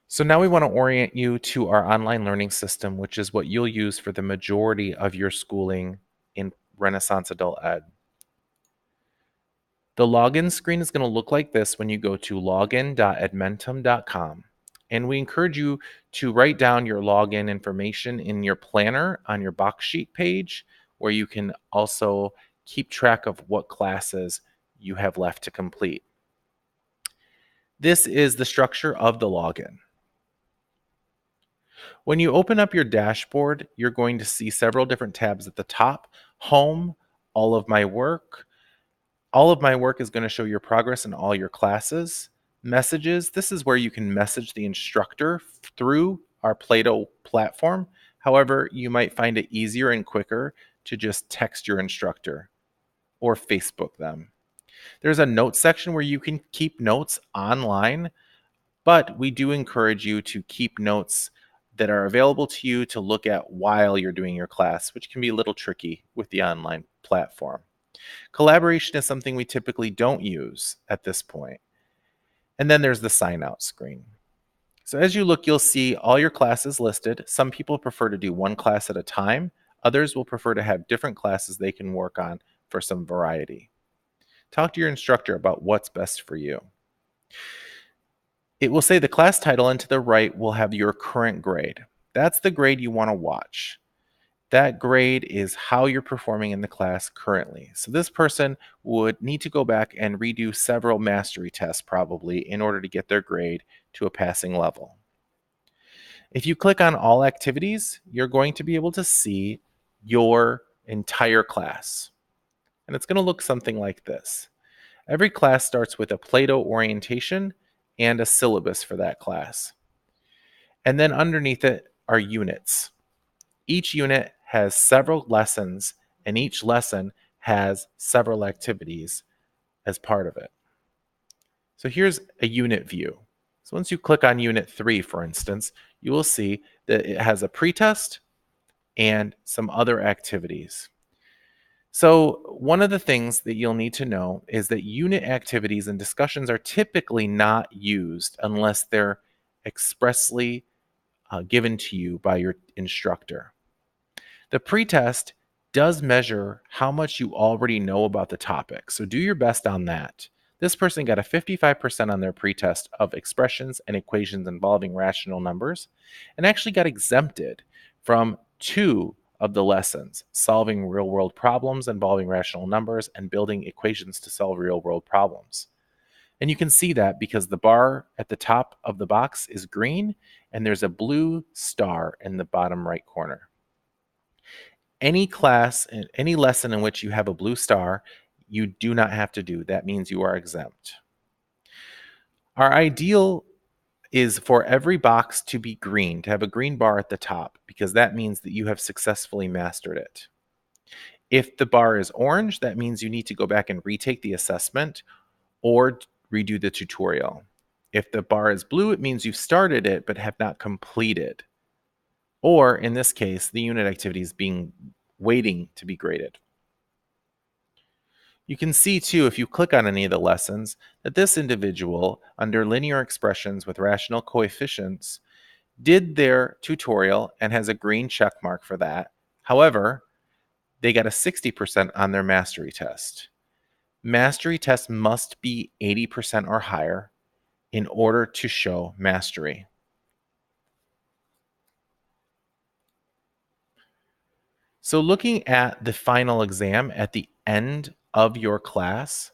So now we want to orient you to our online learning system, which is what you'll use for the majority of your schooling in Renaissance Adult Ed. The login screen is going to look like this when you go to login.edmentum.com. And we encourage you to write down your login information in your planner on your box sheet page, where you can also keep track of what classes you have left to complete. This is the structure of the login. When you open up your dashboard, you're going to see several different tabs at the top. Home, all of my work. All of my work is going to show your progress in all your classes. Messages, this is where you can message the instructor through our Plato platform. However, you might find it easier and quicker to just text your instructor or Facebook them. There's a notes section where you can keep notes online, but we do encourage you to keep notes that are available to you to look at while you're doing your class, which can be a little tricky with the online platform. Collaboration is something we typically don't use at this point. And then there's the sign out screen. So as you look, you'll see all your classes listed. Some people prefer to do one class at a time. Others will prefer to have different classes they can work on for some variety. Talk to your instructor about what's best for you. It will say the class title, and to the right will have your current grade. That's the grade you want to watch. That grade is how you're performing in the class currently. So this person would need to go back and redo several mastery tests probably in order to get their grade to a passing level. If you click on all activities, you're going to be able to see your entire class. And it's going to look something like this. Every class starts with a Plato orientation and a syllabus for that class. And then underneath it are units. Each unit has several lessons, and each lesson has several activities as part of it. So here's a unit view. So once you click on Unit 3, for instance, you will see that it has a pretest and some other activities. So one of the things that you'll need to know is that unit activities and discussions are typically not used unless they're expressly given to you by your instructor. The pretest does measure how much you already know about the topic, so do your best on that. This person got a 55% on their pretest of expressions and equations involving rational numbers, and actually got exempted from 2 of the lessons, solving real-world problems involving rational numbers and building equations to solve real-world problems. And you can see that because the bar at the top of the box is green, and there's a blue star in the bottom right corner. Any class and any lesson in which you have a blue star, you do not have to do. That means you are exempt. Our ideal is for every box to be green, to have a green bar at the top, because that means that you have successfully mastered it. If the bar is orange, that means you need to go back and retake the assessment or redo the tutorial. If the bar is blue, it means you've started it but have not completed. Or in this case, the unit activity is waiting to be graded. You can see too, if you click on any of the lessons, that this individual, under linear expressions with rational coefficients, did their tutorial and has a green check mark for that. However, they got a 60% on their mastery test. Mastery test must be 80% or higher in order to show mastery. So looking at the final exam at the end of your class,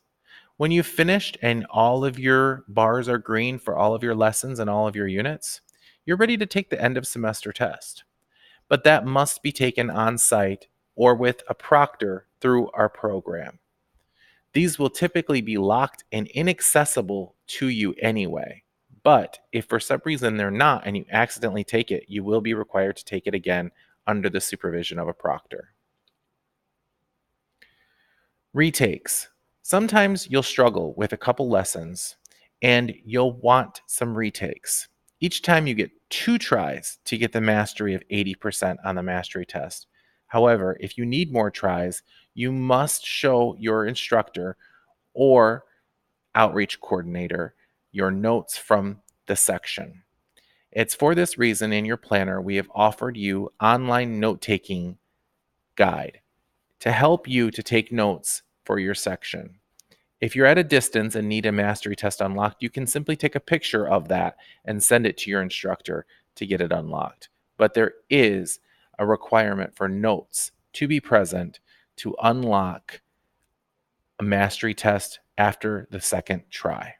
when you've finished and all of your bars are green for all of your lessons and all of your units, you're ready to take the end of semester test. But that must be taken on site or with a proctor through our program. These will typically be locked and inaccessible to you anyway. But if for some reason they're not and you accidentally take it, you will be required to take it again under the supervision of a proctor. Retakes. Sometimes you'll struggle with a couple lessons and you'll want some retakes. Each time you get 2 tries to get the mastery of 80% on the mastery test. However, if you need more tries, you must show your instructor or outreach coordinator your notes from the section. It's for this reason in your planner we have offered you online note-taking guide to help you to take notes for your section. If you're at a distance and need a mastery test unlocked, you can simply take a picture of that and send it to your instructor to get it unlocked. But there is a requirement for notes to be present to unlock a mastery test after the second try.